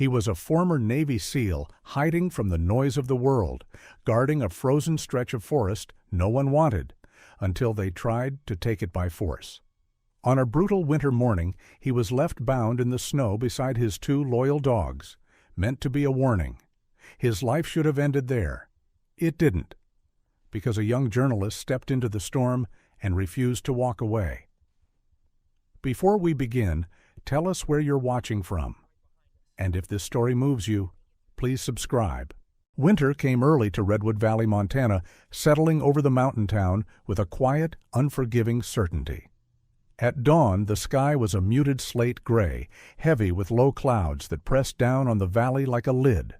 He was a former Navy SEAL hiding from the noise of the world, guarding a frozen stretch of forest no one wanted, until they tried to take it by force. On a brutal winter morning, he was left bound in the snow beside his two loyal dogs, meant to be a warning. His life should have ended there. It didn't, because a young journalist stepped into the storm and refused to walk away. Before we begin, tell us where you're watching from. And if this story moves you, please subscribe. Winter came early to Redwood Valley, Montana, settling over the mountain town with a quiet, unforgiving certainty. At dawn, the sky was a muted slate gray, heavy with low clouds that pressed down on the valley like a lid.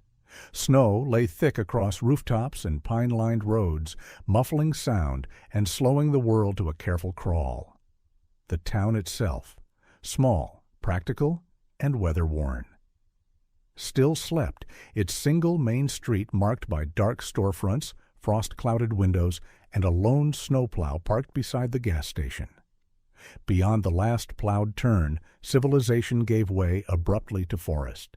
Snow lay thick across rooftops and pine-lined roads, muffling sound and slowing the world to a careful crawl. The town itself, small, practical, and weather-worn, still slept, its single main street marked by dark storefronts, frost-clouded windows, and a lone snowplow parked beside the gas station. Beyond the last plowed turn, civilization gave way abruptly to forest.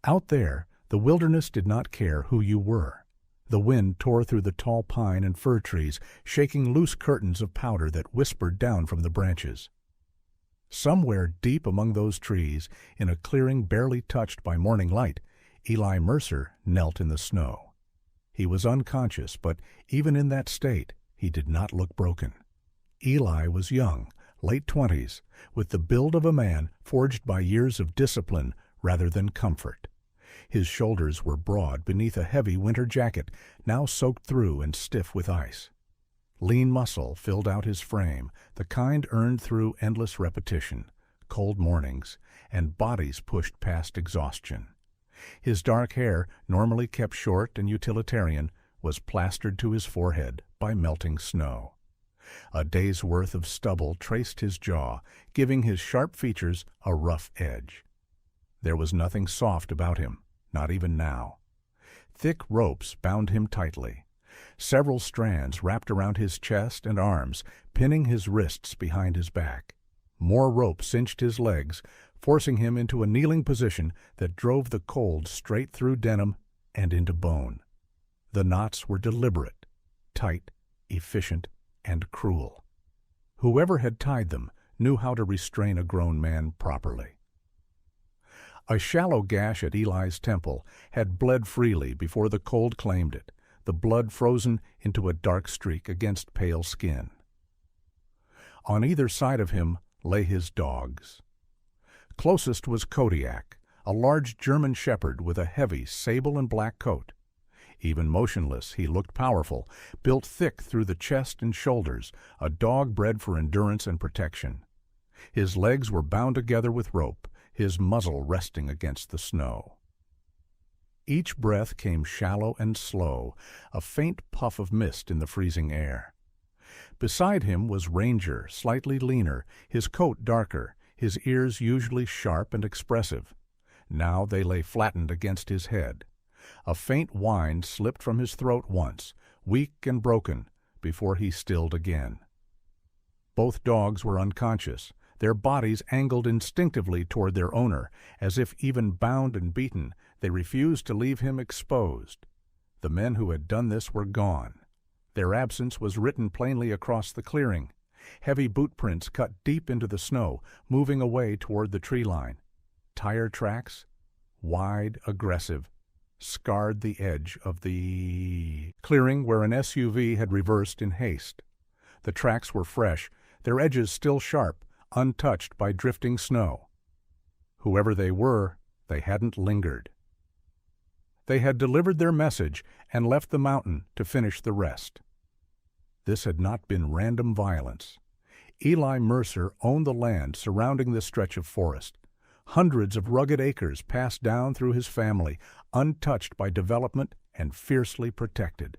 Out there, the wilderness did not care who you were. The wind tore through the tall pine and fir trees, shaking loose curtains of powder that whispered down from the branches. Somewhere deep among those trees, in a clearing barely touched by morning light, Eli Mercer knelt in the snow. He was unconscious, but even in that state, he did not look broken. Eli was young, late 20s, with the build of a man forged by years of discipline rather than comfort. His shoulders were broad beneath a heavy winter jacket, now soaked through and stiff with ice. Lean muscle filled out his frame, the kind earned through endless repetition, cold mornings, and bodies pushed past exhaustion. His dark hair, normally kept short and utilitarian, was plastered to his forehead by melting snow. A day's worth of stubble traced his jaw, giving his sharp features a rough edge. There was nothing soft about him, not even now. Thick ropes bound him tightly. Several strands wrapped around his chest and arms, pinning his wrists behind his back. More rope cinched his legs, forcing him into a kneeling position that drove the cold straight through denim and into bone. The knots were deliberate, tight, efficient, and cruel. Whoever had tied them knew how to restrain a grown man properly. A shallow gash at Eli's temple had bled freely before the cold claimed it, the blood frozen into a dark streak against pale skin. On either side of him lay his dogs. Closest was Kodiak, a large German shepherd with a heavy sable and black coat. Even motionless, he looked powerful, built thick through the chest and shoulders, a dog bred for endurance and protection. His legs were bound together with rope, his muzzle resting against the snow. Each breath came shallow and slow, a faint puff of mist in the freezing air. Beside him was Ranger, slightly leaner, his coat darker, his ears usually sharp and expressive. Now they lay flattened against his head. A faint whine slipped from his throat once, weak and broken, before he stilled again. Both dogs were unconscious, their bodies angled instinctively toward their owner, as if even bound and beaten, they refused to leave him exposed. The men who had done this were gone. Their absence was written plainly across the clearing. Heavy boot prints cut deep into the snow, moving away toward the tree line. Tire tracks, wide, aggressive, scarred the edge of the clearing where an SUV had reversed in haste. The tracks were fresh, their edges still sharp, untouched by drifting snow. Whoever they were, they hadn't lingered. They had delivered their message and left the mountain to finish the rest. This had not been random violence. Eli Mercer owned the land surrounding this stretch of forest. Hundreds of rugged acres passed down through his family, untouched by development and fiercely protected.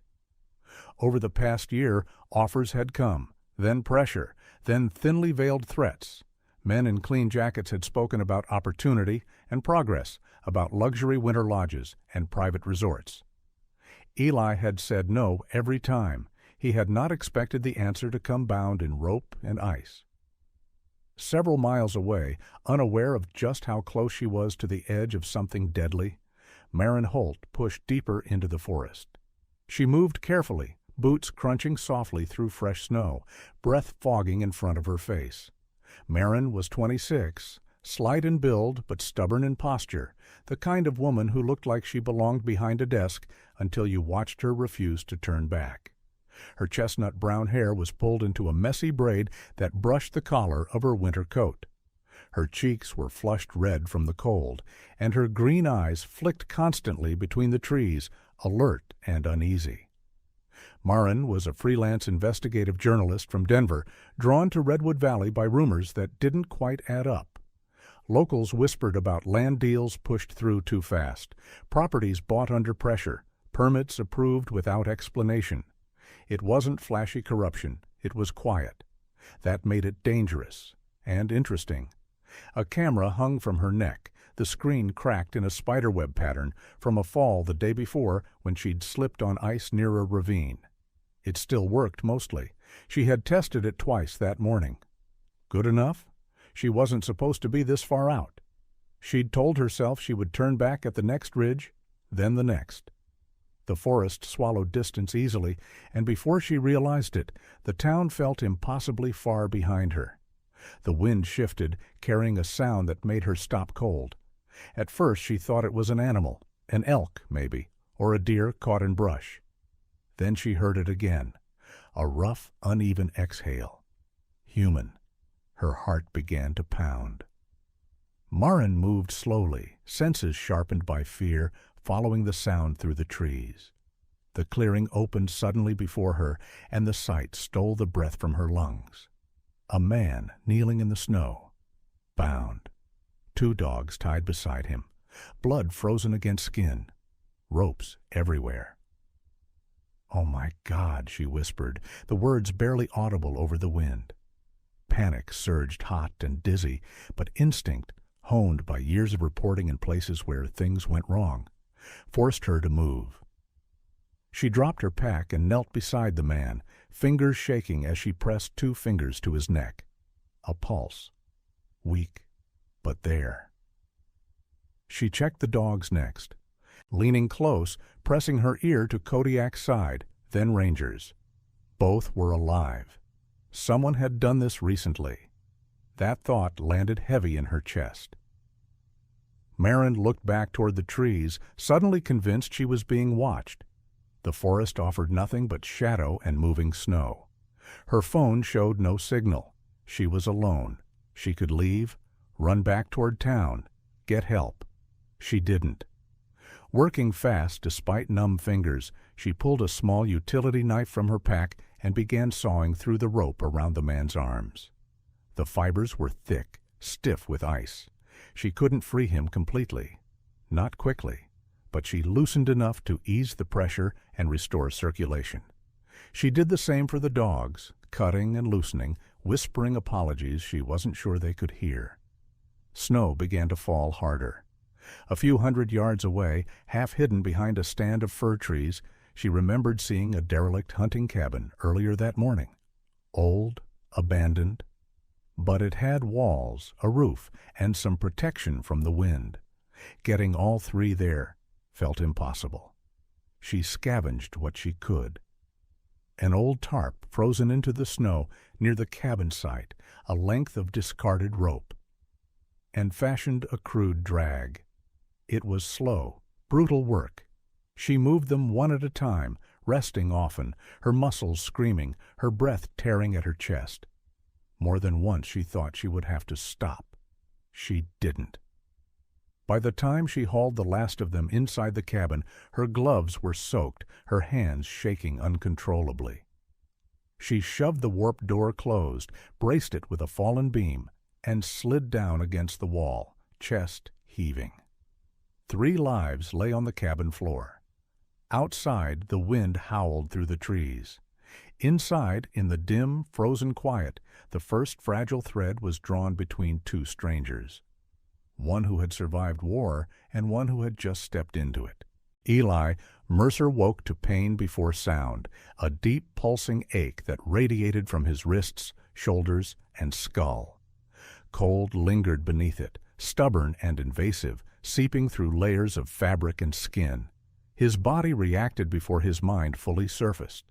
Over the past year, offers had come, then pressure, then thinly veiled threats. Men in clean jackets had spoken about opportunity and progress, about luxury winter lodges and private resorts. Eli had said no every time. He had not expected the answer to come bound in rope and ice. Several miles away, unaware of just how close she was to the edge of something deadly, Maren Holt pushed deeper into the forest. She moved carefully, boots crunching softly through fresh snow, breath fogging in front of her face. Maren was 26, slight in build but stubborn in posture, the kind of woman who looked like she belonged behind a desk until you watched her refuse to turn back. Her chestnut brown hair was pulled into a messy braid that brushed the collar of her winter coat. Her cheeks were flushed red from the cold, and her green eyes flicked constantly between the trees, alert and uneasy. Maren was a freelance investigative journalist from Denver, drawn to Redwood Valley by rumors that didn't quite add up. Locals whispered about land deals pushed through too fast, properties bought under pressure, permits approved without explanation. It wasn't flashy corruption, it was quiet. That made it dangerous and interesting. A camera hung from her neck, the screen cracked in a spiderweb pattern from a fall the day before when she'd slipped on ice near a ravine. It still worked mostly. She had tested it twice that morning. Good enough? She wasn't supposed to be this far out. She'd told herself she would turn back at the next ridge, then the next. The forest swallowed distance easily, and before she realized it, the town felt impossibly far behind her. The wind shifted, carrying a sound that made her stop cold. At first she thought it was an animal, an elk, maybe, or a deer caught in brush. Then she heard it again, a rough, uneven exhale. Human. Her heart began to pound. Maren moved slowly, senses sharpened by fear, following the sound through the trees. The clearing opened suddenly before her, and the sight stole the breath from her lungs. A man kneeling in the snow, bound. 2 dogs tied beside him, blood frozen against skin, ropes everywhere. "Oh my God," she whispered, the words barely audible over the wind. Panic surged hot and dizzy, but instinct, honed by years of reporting in places where things went wrong, forced her to move. She dropped her pack and knelt beside the man, fingers shaking as she pressed 2 fingers to his neck. A pulse. Weak, but there. She checked the dogs next, leaning close, pressing her ear to Kodiak's side, then Ranger's. Both were alive. Someone had done this recently. That thought landed heavy in her chest. Maren looked back toward the trees, suddenly convinced she was being watched. The forest offered nothing but shadow and moving snow. Her phone showed no signal. She was alone. She could leave, run back toward town, get help. She didn't. Working fast despite numb fingers, she pulled a small utility knife from her pack and began sawing through the rope around the man's arms. The fibers were thick, stiff with ice. She couldn't free him completely. Not quickly, but she loosened enough to ease the pressure and restore circulation. She did the same for the dogs, cutting and loosening, whispering apologies she wasn't sure they could hear. Snow began to fall harder. A few hundred yards away, half hidden behind a stand of fir trees, she remembered seeing a derelict hunting cabin earlier that morning. Old, abandoned, but it had walls, a roof, and some protection from the wind. Getting all 3 there felt impossible. She scavenged what she could. An old tarp frozen into the snow near the cabin site, a length of discarded rope, and fashioned a crude drag. It was slow, brutal work. She moved them one at a time, resting often, her muscles screaming, her breath tearing at her chest. More than once she thought she would have to stop. She didn't. By the time she hauled the last of them inside the cabin, her gloves were soaked, her hands shaking uncontrollably. She shoved the warped door closed, braced it with a fallen beam, and slid down against the wall, chest heaving. 3 lives lay on the cabin floor. Outside, the wind howled through the trees. Inside, in the dim, frozen quiet, the first fragile thread was drawn between 2 strangers. One who had survived war and one who had just stepped into it. Eli, Mercer woke to pain before sound, a deep pulsing ache that radiated from his wrists, shoulders, and skull. Cold lingered beneath it, stubborn and invasive, seeping through layers of fabric and skin. His body reacted before his mind fully surfaced.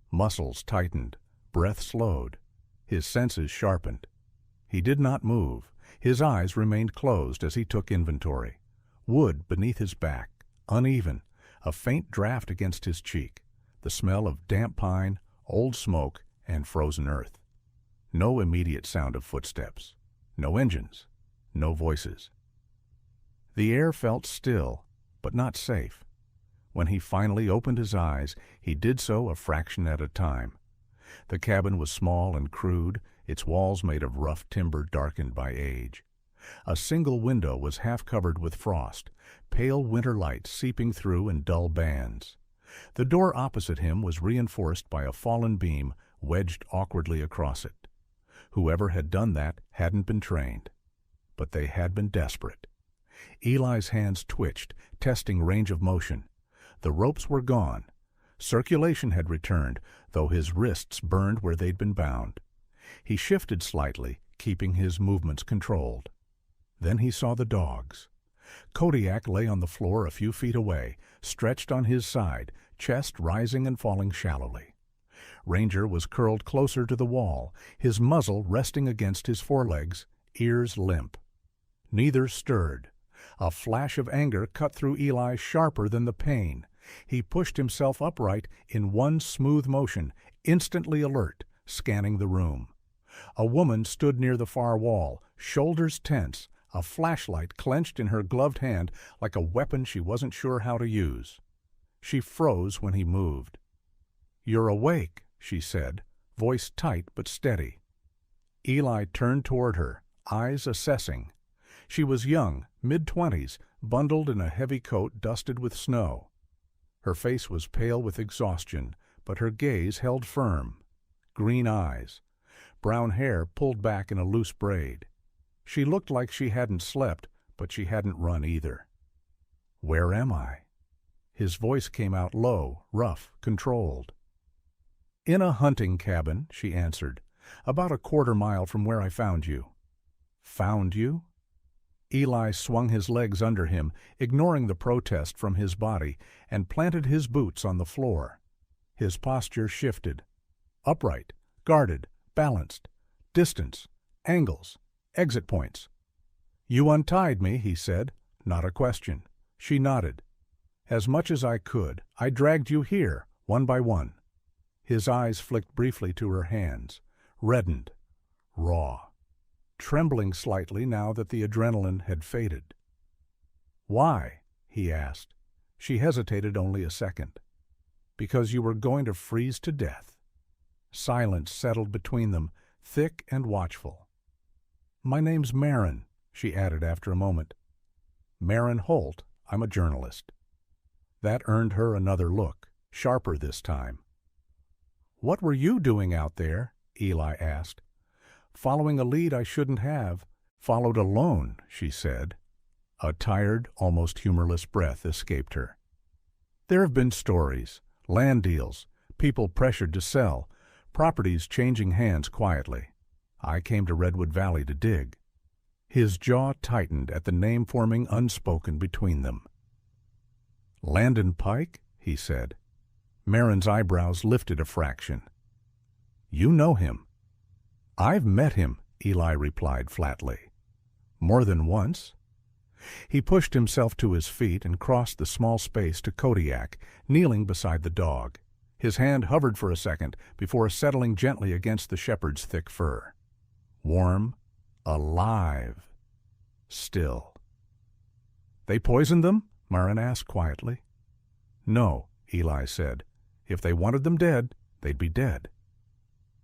Muscles tightened, breath slowed, his senses sharpened. He did not move. His eyes remained closed as he took inventory. Wood beneath his back, uneven, a faint draft against his cheek, the smell of damp pine, old smoke, and frozen earth. No immediate sound of footsteps, no engines, no voices. The air felt still, but not safe. When he finally opened his eyes, he did so a fraction at a time. The cabin was small and crude, its walls made of rough timber darkened by age. A single window was half covered with frost, pale winter light seeping through in dull bands. The door opposite him was reinforced by a fallen beam wedged awkwardly across it. Whoever had done that hadn't been trained, but they had been desperate. Eli's hands twitched, testing range of motion. The ropes were gone. Circulation had returned, though his wrists burned where they'd been bound. He shifted slightly, keeping his movements controlled. Then he saw the dogs. Kodiak lay on the floor a few feet away, stretched on his side, chest rising and falling shallowly. Ranger was curled closer to the wall, his muzzle resting against his forelegs, ears limp. Neither stirred. A flash of anger cut through Eli sharper than the pain. He pushed himself upright in one smooth motion, instantly alert, scanning the room. A woman stood near the far wall, shoulders tense, a flashlight clenched in her gloved hand like a weapon she wasn't sure how to use. She froze when he moved. "You're awake," she said, voice tight but steady. Eli turned toward her, eyes assessing. She was young, mid-20s, bundled in a heavy coat dusted with snow. Her face was pale with exhaustion, but her gaze held firm. Green eyes. Brown hair pulled back in a loose braid. She looked like she hadn't slept, but she hadn't run either. "Where am I?" His voice came out low, rough, controlled. "In a hunting cabin," she answered, "about a quarter-mile from where I found you." "Found you?" Eli swung his legs under him, ignoring the protest from his body, and planted his boots on the floor. His posture shifted. Upright, guarded, balanced. Distance, angles, exit points. "You untied me," he said, not a question. She nodded. "As much as I could. I dragged you here, one by one." His eyes flicked briefly to her hands, reddened, raw, trembling slightly now that the adrenaline had faded. "Why?" he asked. She hesitated only a second. "Because you were going to freeze to death." Silence settled between them, thick and watchful. "My name's Marin," she added after a moment. "Marin Holt. I'm a journalist." That earned her another look, sharper this time. "What were you doing out there?" Eli asked. "Following a lead I shouldn't have. Followed alone," she said. A tired, almost humorless breath escaped her. "There have been stories, land deals, people pressured to sell, properties changing hands quietly. I came to Redwood Valley to dig." His jaw tightened at the name forming unspoken between them. "Landon Pike?" he said. Marin's eyebrows lifted a fraction. "You know him." "I've met him," Eli replied flatly. "More than once?" He pushed himself to his feet and crossed the small space to Kodiak, kneeling beside the dog. His hand hovered for a second before settling gently against the shepherd's thick fur. Warm, alive, still. "They poisoned them?" Marin asked quietly. "No," Eli said. "If they wanted them dead, they'd be dead."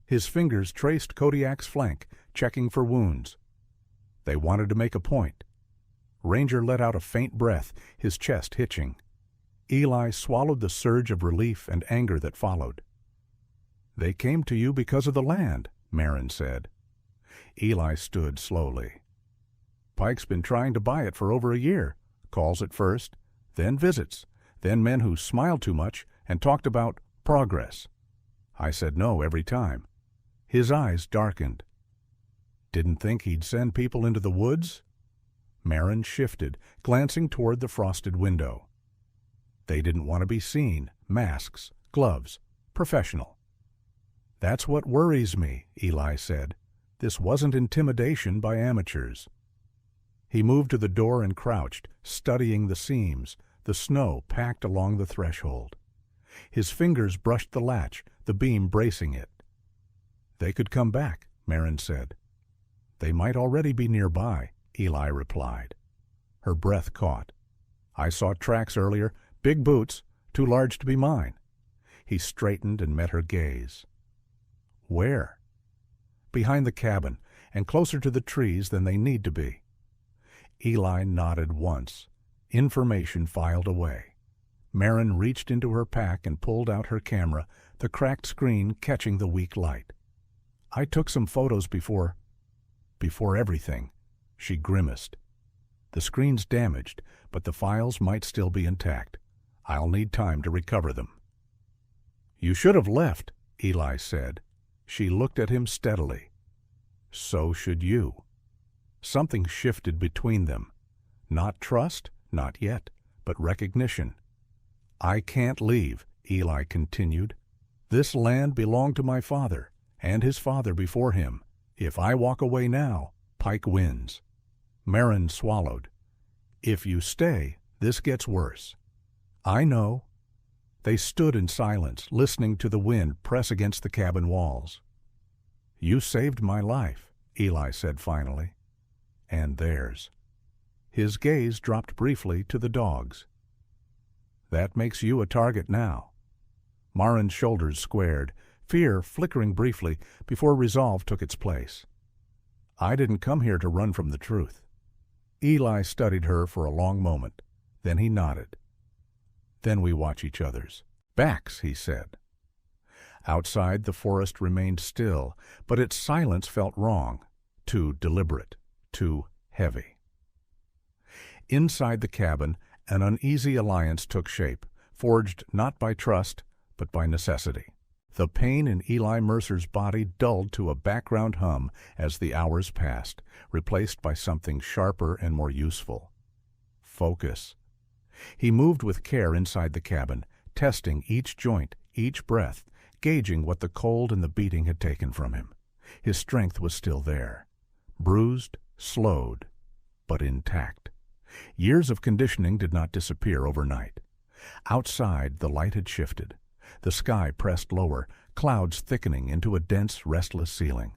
His fingers traced Kodiak's flank, checking for wounds. "They wanted to make a point." Ranger let out a faint breath, his chest hitching. Eli swallowed the surge of relief and anger that followed. "They came to you because of the land," Marin said. Eli stood slowly. "Pike's been trying to buy it for over a year. Calls at first, then visits, then men who smiled too much and talked about progress. I said no every time." His eyes darkened. Didn't think he'd send people into the woods? Marin shifted, glancing toward the frosted window. They didn't want to be seen. Masks, gloves, professional. That's what worries me, Eli said. This wasn't intimidation by amateurs. He moved to the door and crouched, studying the seams, the snow packed along the threshold. His fingers brushed the latch, the beam bracing it. They could come back, Marin said. They might already be nearby, Eli replied. Her breath caught. I saw tracks earlier, big boots, too large to be mine. He straightened and met her gaze. Where? Behind the cabin, and closer to the trees than they need to be. Eli nodded once. Information filed away. Marin reached into her pack and pulled out her camera, the cracked screen catching the weak light. I took some photos before everything. She grimaced. The screen's damaged, but the files might still be intact. I'll need time to recover them. You should have left, Eli said. She looked at him steadily. So should you. Something shifted between them. Not trust, not yet, but recognition. I can't leave, Eli continued. This land belonged to my father, and his father before him. If I walk away now, Pike wins. Marin swallowed. If you stay, this gets worse. I know. They stood in silence, listening to the wind press against the cabin walls. You saved my life, Eli said finally. And theirs. His gaze dropped briefly to the dogs. That makes you a target now. Marin's shoulders squared, fear flickering briefly before resolve took its place. I didn't come here to run from the truth. Eli studied her for a long moment. Then he nodded. Then we watch each other's backs, he said. Outside, the forest remained still, but its silence felt wrong, too deliberate, too heavy. Inside the cabin, an uneasy alliance took shape, forged not by trust, but by necessity. The pain in Eli Mercer's body dulled to a background hum as the hours passed, replaced by something sharper and more useful. Focus. He moved with care inside the cabin, testing each joint, each breath, gauging what the cold and the beating had taken from him. His strength was still there. Bruised, slowed, but intact. Years of conditioning did not disappear overnight. Outside, the light had shifted. The sky pressed lower, clouds thickening into a dense, restless ceiling.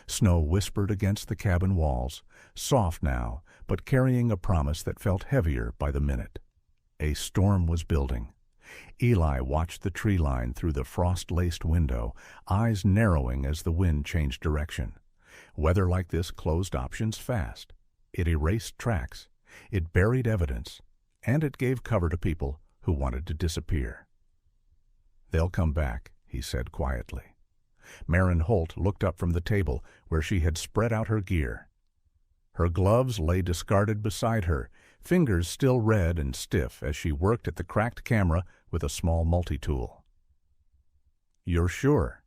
Snow whispered against the cabin walls, soft now, but carrying a promise that felt heavier by the minute. A storm was building. Eli watched the tree line through the frost-laced window, eyes narrowing as the wind changed direction. Weather like this closed options fast. It erased tracks. It buried evidence. And it gave cover to people who wanted to disappear. They'll come back, he said quietly. Marin Holt looked up from the table where she had spread out her gear. Her gloves lay discarded beside her, fingers still red and stiff as she worked at the cracked camera with a small multi-tool. You're sure?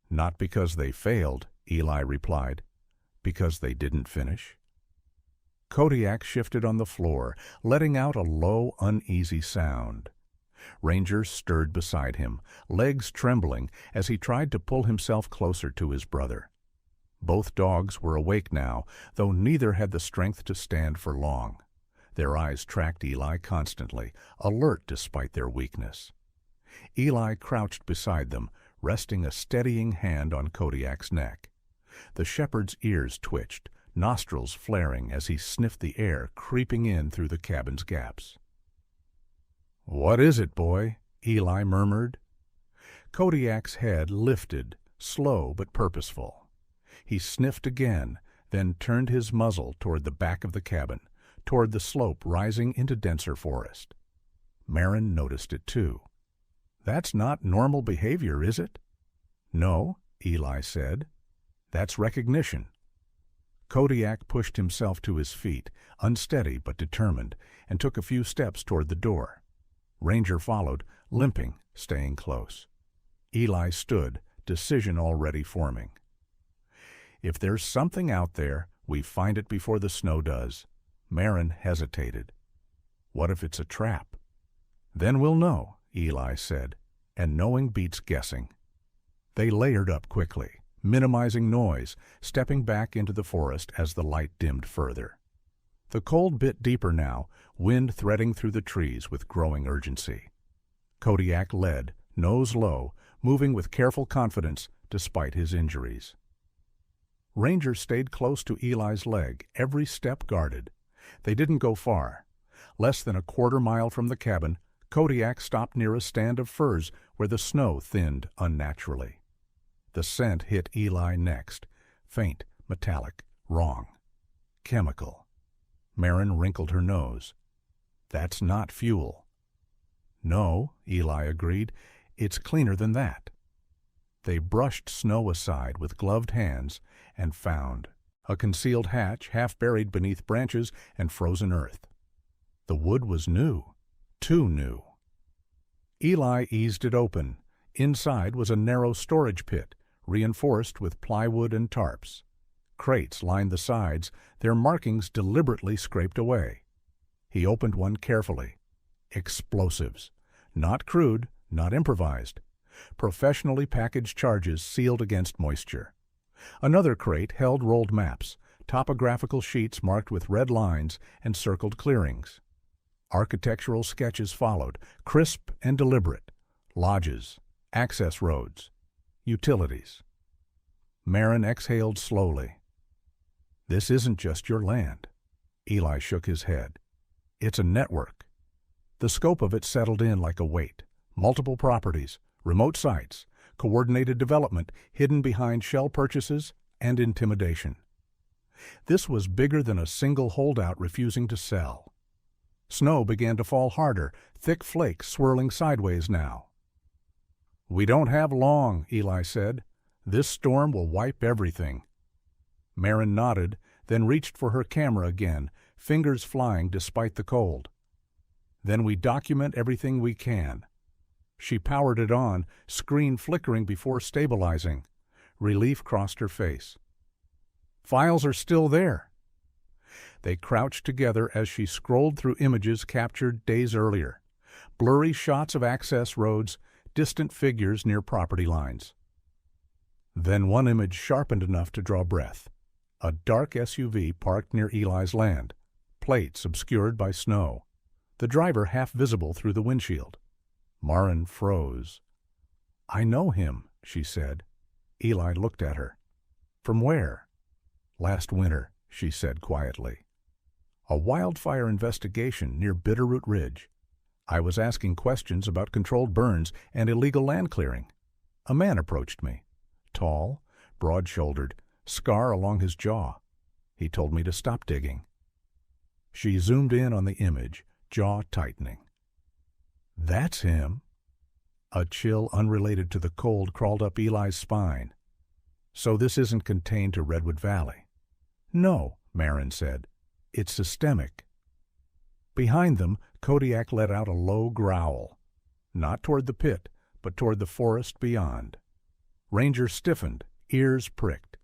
Not because they failed, Eli replied. Because they didn't finish. Kodiak shifted on the floor, letting out a low, uneasy sound. Ranger stirred beside him, legs trembling as he tried to pull himself closer to his brother. Both dogs were awake now, though neither had the strength to stand for long. Their eyes tracked Eli constantly, alert despite their weakness. Eli crouched beside them, resting a steadying hand on Kodiak's neck. The shepherd's ears twitched, nostrils flaring as he sniffed the air creeping in through the cabin's gaps. "What is it, boy?" Eli murmured. Kodiak's head lifted, slow but purposeful. He sniffed again, then turned his muzzle toward the back of the cabin, toward the slope rising into denser forest. Marin noticed it too. "That's not normal behavior, is it?" "No," Eli said. "That's recognition." Kodiak pushed himself to his feet, unsteady but determined, and took a few steps toward the door. Ranger followed, limping, staying close. Eli stood, decision already forming. If there's something out there, we find it before the snow does. Maren hesitated. What if it's a trap? Then we'll know, Eli said, and knowing beats guessing. They layered up quickly, minimizing noise, stepping back into the forest as the light dimmed further. The cold bit deeper now, wind threading through the trees with growing urgency. Kodiak led, nose low, moving with careful confidence despite his injuries. Ranger stayed close to Eli's leg, every step guarded. They didn't go far. Less than a quarter-mile from the cabin, Kodiak stopped near a stand of firs where the snow thinned unnaturally. The scent hit Eli next, faint, metallic, wrong. Chemical. Maren wrinkled her nose. That's not fuel. No, Eli agreed, it's cleaner than that. They brushed snow aside with gloved hands and found a concealed hatch half buried beneath branches and frozen earth. The wood was new, too new. Eli eased it open. Inside was a narrow storage pit, reinforced with plywood and tarps. Crates lined the sides, their markings deliberately scraped away. He opened one carefully. Explosives. Not crude, not improvised. Professionally packaged charges sealed against moisture. Another crate held rolled maps, topographical sheets marked with red lines and circled clearings. Architectural sketches followed, crisp and deliberate. Lodges, access roads, utilities. Maren exhaled slowly. This isn't just your land. Eli shook his head. It's a network. The scope of it settled in like a weight. Multiple properties, remote sites, coordinated development hidden behind shell purchases and intimidation. This was bigger than a single holdout refusing to sell. Snow began to fall harder, thick flakes swirling sideways now. We don't have long, Eli said. This storm will wipe everything. Maren nodded, then reached for her camera again, fingers flying despite the cold. Then we document everything we can. She powered it on, screen flickering before stabilizing. Relief crossed her face. Files are still there. They crouched together as she scrolled through images captured days earlier. Blurry shots of access roads, distant figures near property lines. Then one image sharpened enough to draw breath. A dark SUV parked near Eli's land, plates obscured by snow, the driver half visible through the windshield. Maren froze. I know him, she said. Eli looked at her. From where? Last winter, she said quietly. A wildfire investigation near Bitterroot Ridge. I was asking questions about controlled burns and illegal land clearing. A man approached me. Tall, broad-shouldered, scar along his jaw. He told me to stop digging. She zoomed in on the image, jaw tightening. That's him. A chill unrelated to the cold crawled up Eli's spine. So this isn't contained to Redwood Valley. No, Maren said. It's systemic. Behind them, Kodiak let out a low growl. Not toward the pit, but toward the forest beyond. Ranger stiffened, ears pricked.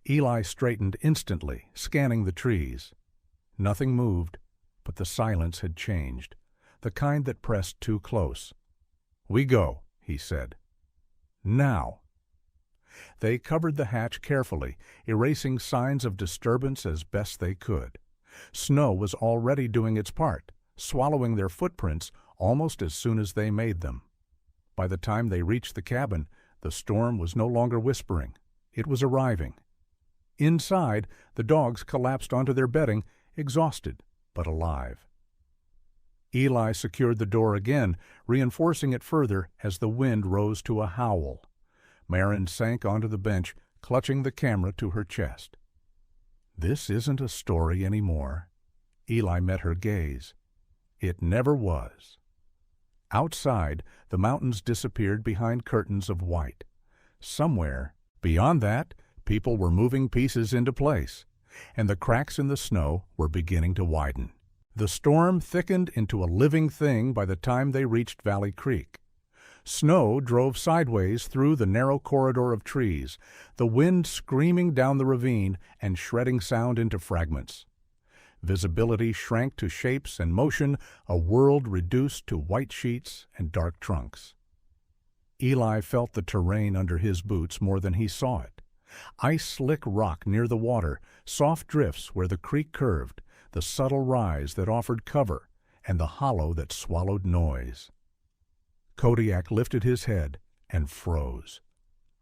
Eli straightened instantly, scanning the trees. Nothing moved, but the silence had changed, the kind that pressed too close. We go, he said. Now. They covered the hatch carefully, erasing signs of disturbance as best they could. Snow was already doing its part, swallowing their footprints almost as soon as they made them. By the time they reached the cabin, the storm was no longer whispering. It was arriving. Inside, the dogs collapsed onto their bedding, exhausted but alive. Eli secured the door again, reinforcing it further as the wind rose to a howl. Maren sank onto the bench, clutching the camera to her chest. This isn't a story anymore. Eli met her gaze. It never was. Outside, the mountains disappeared behind curtains of white. Somewhere, beyond that, people were moving pieces into place, and the cracks in the snow were beginning to widen. The storm thickened into a living thing by the time they reached Valley Creek. Snow drove sideways through the narrow corridor of trees, the wind screaming down the ravine and shredding sound into fragments. Visibility shrank to shapes and motion, a world reduced to white sheets and dark trunks. Eli felt the terrain under his boots more than he saw it. Ice-slick rock near the water, soft drifts where the creek curved, the subtle rise that offered cover, and the hollow that swallowed noise. Kodiak lifted his head and froze.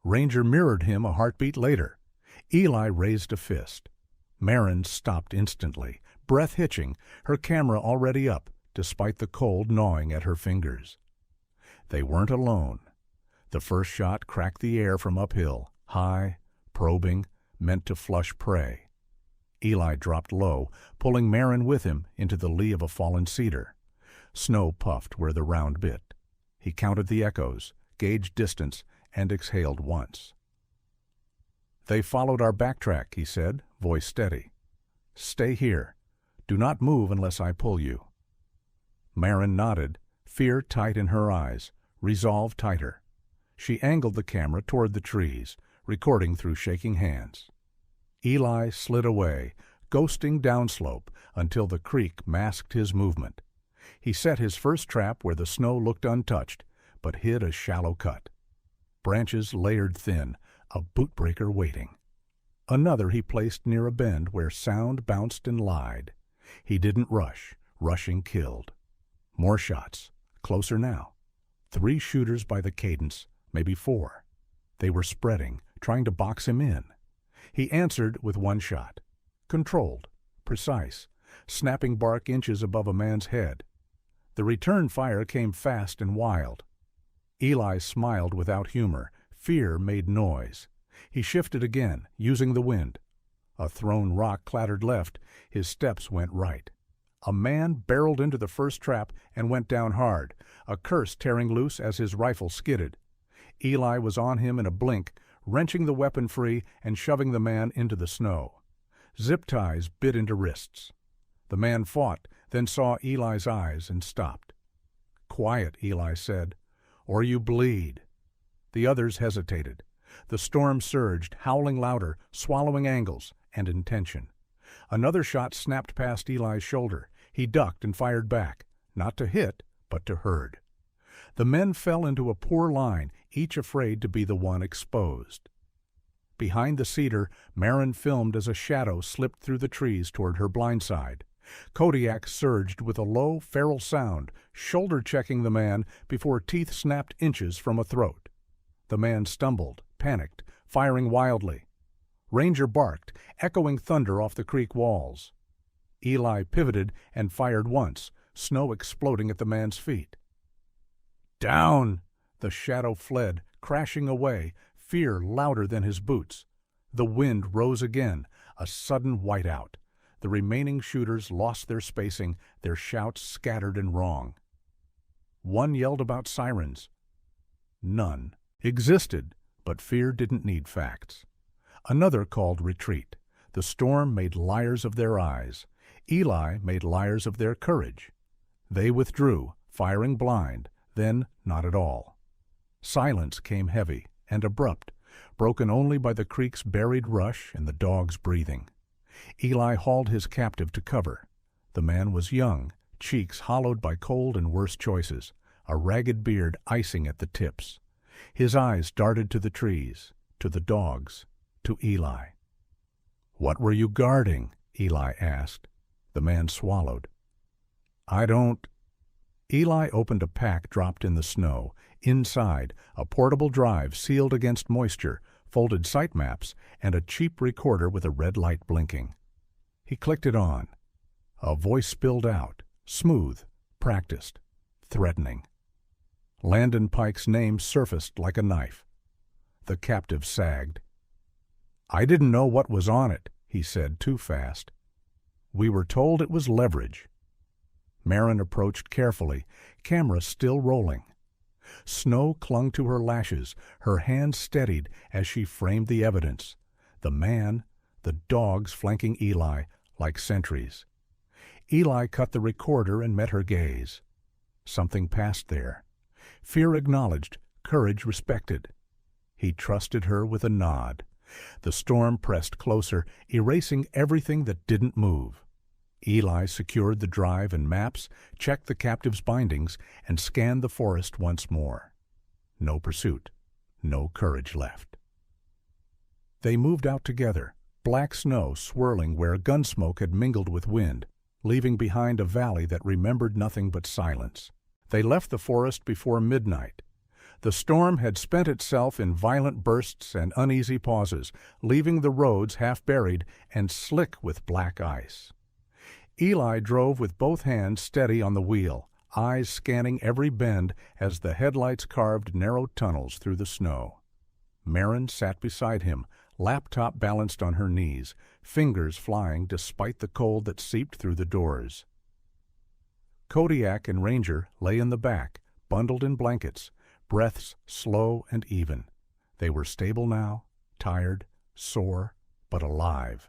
Ranger mirrored him a heartbeat later. Eli raised a fist. Marin stopped instantly, breath hitching, her camera already up, despite the cold gnawing at her fingers. They weren't alone. The first shot cracked the air from uphill, high, probing, meant to flush prey. Eli dropped low, pulling Marin with him into the lee of a fallen cedar. Snow puffed where the round bit. He counted the echoes, gauged distance, and exhaled once. "They followed our backtrack," he said, voice steady. "Stay here. Do not move unless I pull you." Marin nodded, fear tight in her eyes, resolve tighter. She angled the camera toward the trees, recording through shaking hands. Eli slid away, ghosting downslope until the creek masked his movement. He set his first trap where the snow looked untouched, but hid a shallow cut. Branches layered thin, a bootbreaker waiting. Another he placed near a bend where sound bounced and lied. He didn't rush. Rushing killed. More shots. Closer now. 3 shooters by the cadence, maybe 4. They were spreading, trying to box him in. He answered with 1 shot. Controlled. Precise. Snapping bark inches above a man's head. The return fire came fast and wild. Eli smiled without humor. Fear made noise. He shifted again, using the wind. A thrown rock clattered left. His steps went right. A man barreled into the first trap and went down hard, a curse tearing loose as his rifle skidded. Eli was on him in a blink, wrenching the weapon free and shoving the man into the snow. Zip ties bit into wrists. The man fought, then saw Eli's eyes and stopped. "Quiet," Eli said, "or you bleed." The others hesitated. The storm surged, howling louder, swallowing angles and intention. Another shot snapped past Eli's shoulder. He ducked and fired back, not to hit, but to herd. The men fell into a poor line, each afraid to be the one exposed. Behind the cedar, Marin filmed as a shadow slipped through the trees toward her blind side. Kodiak surged with a low, feral sound, shoulder-checking the man before teeth snapped inches from a throat. The man stumbled, panicked, firing wildly. Ranger barked, echoing thunder off the creek walls. Eli pivoted and fired once, snow exploding at the man's feet. "Down!" The shadow fled, crashing away, fear louder than his boots. The wind rose again, a sudden whiteout. The remaining shooters lost their spacing, their shouts scattered and wrong. One yelled about sirens. None existed, but fear didn't need facts. Another called retreat. The storm made liars of their eyes. Eli made liars of their courage. They withdrew, firing blind, then not at all. Silence came heavy and abrupt, broken only by the creek's buried rush and the dog's breathing. Eli hauled his captive to cover. The man was young, cheeks hollowed by cold and worse choices, a ragged beard icing at the tips. His eyes darted to the trees, to the dogs, to Eli. "What were you guarding?" Eli asked. The man swallowed. "I don't—" Eli opened a pack dropped in the snow. Inside, a portable drive sealed against moisture, folded sight maps, and a cheap recorder with a red light blinking. He clicked it on. A voice spilled out, smooth, practiced, threatening. Landon Pike's name surfaced like a knife. The captive sagged. "I didn't know what was on it," he said too fast. "We were told it was leverage." Marin approached carefully, camera still rolling. Snow clung to her lashes, her hands steadied as she framed the evidence. The man, the dogs flanking Eli like sentries. Eli cut the recorder and met her gaze. Something passed there. Fear acknowledged, courage respected. He trusted her with a nod. The storm pressed closer, erasing everything that didn't move. Eli secured the drive and maps, checked the captive's bindings, and scanned the forest once more. No pursuit, no courage left. They moved out together, black snow swirling where gunsmoke had mingled with wind, leaving behind a valley that remembered nothing but silence. They left the forest before midnight. The storm had spent itself in violent bursts and uneasy pauses, leaving the roads half buried and slick with black ice. Eli drove with both hands steady on the wheel, eyes scanning every bend as the headlights carved narrow tunnels through the snow. Maren sat beside him, laptop balanced on her knees, fingers flying despite the cold that seeped through the doors. Kodiak and Ranger lay in the back, bundled in blankets, breaths slow and even. They were stable now, tired, sore, but alive.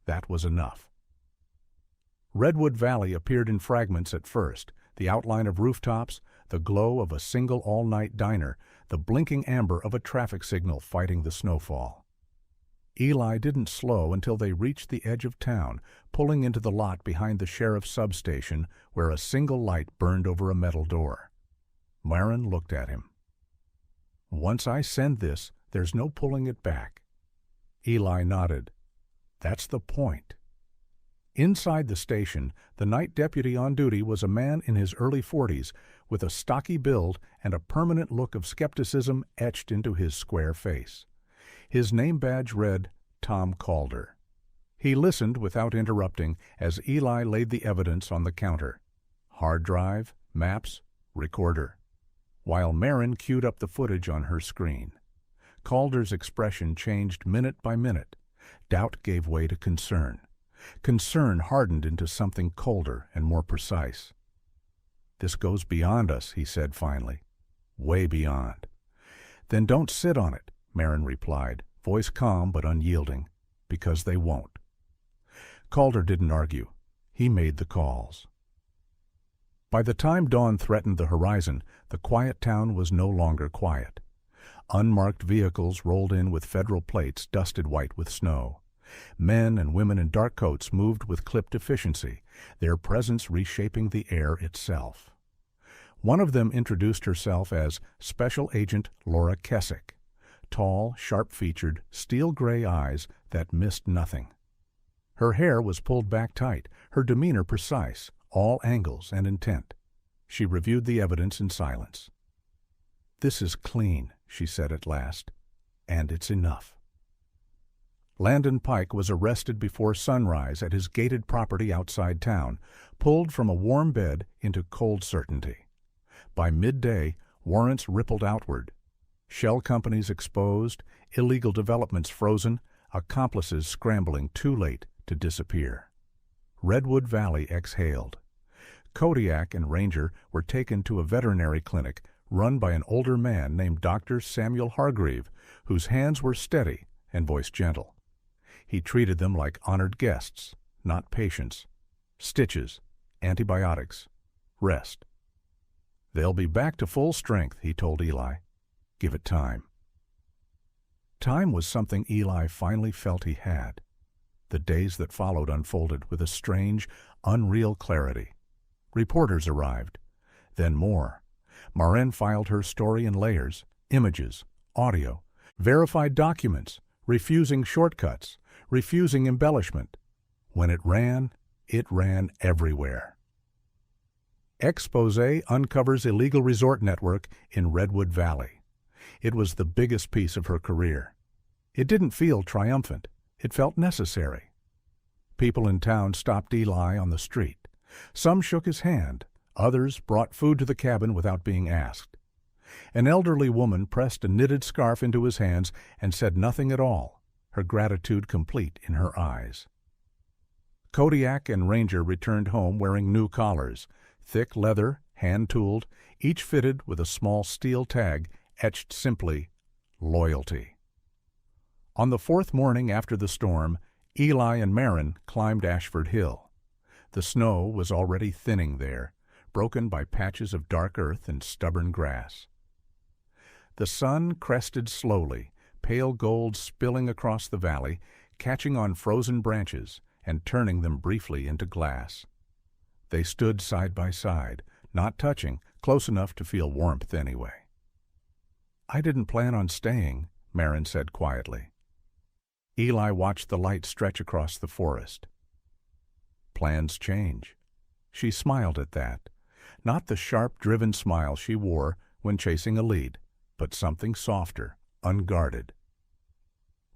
That was enough. Redwood Valley appeared in fragments at first, the outline of rooftops, the glow of a single all-night diner, the blinking amber of a traffic signal fighting the snowfall. Eli didn't slow until they reached the edge of town, pulling into the lot behind the sheriff's substation where a single light burned over a metal door. Maren looked at him. "Once I send this, there's no pulling it back." Eli nodded. "That's the point." Inside the station, the night deputy on duty was a man in his early 40s, with a stocky build and a permanent look of skepticism etched into his square face. His name badge read, Tom Calder. He listened without interrupting as Eli laid the evidence on the counter. Hard drive, maps, recorder. While Maren queued up the footage on her screen. Calder's expression changed minute by minute. Doubt gave way to concern. Concern hardened into something colder and more precise. "This goes beyond us," he said finally. "Way beyond." "Then don't sit on it," Maren replied, voice calm but unyielding. "Because they won't." Calder didn't argue. He made the calls. By the time dawn threatened the horizon, the quiet town was no longer quiet. Unmarked vehicles rolled in with federal plates dusted white with snow. Men and women in dark coats moved with clipped efficiency, their presence reshaping the air itself. One of them introduced herself as Special Agent Laura Kessick. Tall, sharp-featured, steel-gray eyes that missed nothing. Her hair was pulled back tight, her demeanor precise, all angles and intent. She reviewed the evidence in silence. "This is clean," she said at last, "and it's enough." Landon Pike was arrested before sunrise at his gated property outside town, pulled from a warm bed into cold certainty. By midday, warrants rippled outward. Shell companies exposed, illegal developments frozen, accomplices scrambling too late to disappear. Redwood Valley exhaled. Kodiak and Ranger were taken to a veterinary clinic run by an older man named Dr. Samuel Hargreave, whose hands were steady and voice gentle. He treated them like honored guests, not patients. Stitches, antibiotics, rest. "They'll be back to full strength," he told Eli. "Give it time." Time was something Eli finally felt he had. The days that followed unfolded with a strange, unreal clarity. Reporters arrived. Then more. Maren filed her story in layers, images, audio, verified documents, refusing shortcuts, refusing embellishment. When it ran everywhere. Expose uncovers illegal resort network in Redwood Valley. It was the biggest piece of her career. It didn't feel triumphant. It felt necessary. People in town stopped Eli on the street. Some shook his hand. Others brought food to the cabin without being asked. An elderly woman pressed a knitted scarf into his hands and said nothing at all, her gratitude complete in her eyes. Kodiak and Ranger returned home wearing new collars, thick leather, hand-tooled, each fitted with a small steel tag etched simply, "Loyalty." On the fourth morning after the storm, Eli and Maren climbed Ashford Hill. The snow was already thinning there, broken by patches of dark earth and stubborn grass. The sun crested slowly, pale gold spilling across the valley, catching on frozen branches and turning them briefly into glass. They stood side by side, not touching, close enough to feel warmth anyway. "I didn't plan on staying," Marin said quietly. Eli watched the light stretch across the forest. Plans change. She smiled at that. Not the sharp, driven smile she wore when chasing a lead, but something softer, unguarded.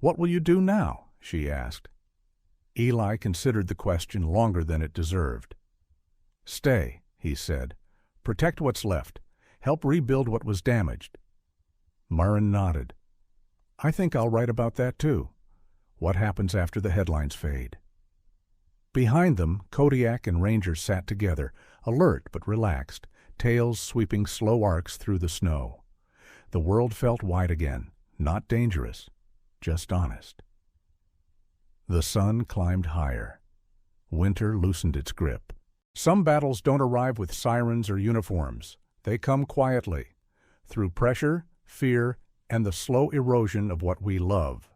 "What will you do now?" she asked. Eli considered the question longer than it deserved. "Stay," he said. "Protect what's left. Help rebuild what was damaged." Marin nodded. "I think I'll write about that too. What happens after the headlines fade?" Behind them, Kodiak and Ranger sat together, alert but relaxed, tails sweeping slow arcs through the snow. The world felt wide again, not dangerous, just honest. The sun climbed higher. Winter loosened its grip. Some battles don't arrive with sirens or uniforms. They come quietly, through pressure, fear, and the slow erosion of what we love.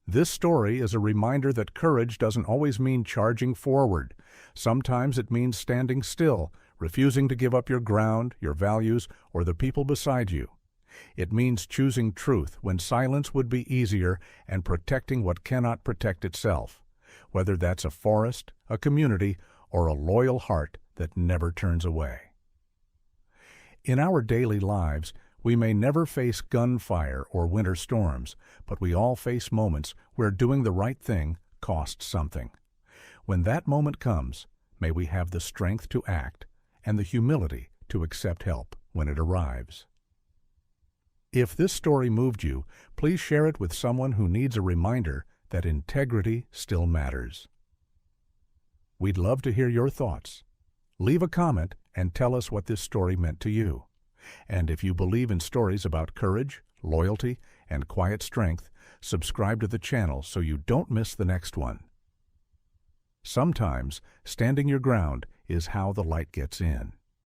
This story is a reminder that courage doesn't always mean charging forward. Sometimes it means standing still, refusing to give up your ground, your values, or the people beside you. It means choosing truth when silence would be easier and protecting what cannot protect itself, whether that's a forest, a community, or a loyal heart that never turns away. In our daily lives, we may never face gunfire or winter storms, but we all face moments where doing the right thing costs something. When that moment comes, may we have the strength to act and the humility to accept help when it arrives. If this story moved you, please share it with someone who needs a reminder that integrity still matters. We'd love to hear your thoughts. Leave a comment and tell us what this story meant to you. And if you believe in stories about courage, loyalty, and quiet strength, subscribe to the channel so you don't miss the next one. Sometimes, standing your ground is how the light gets in.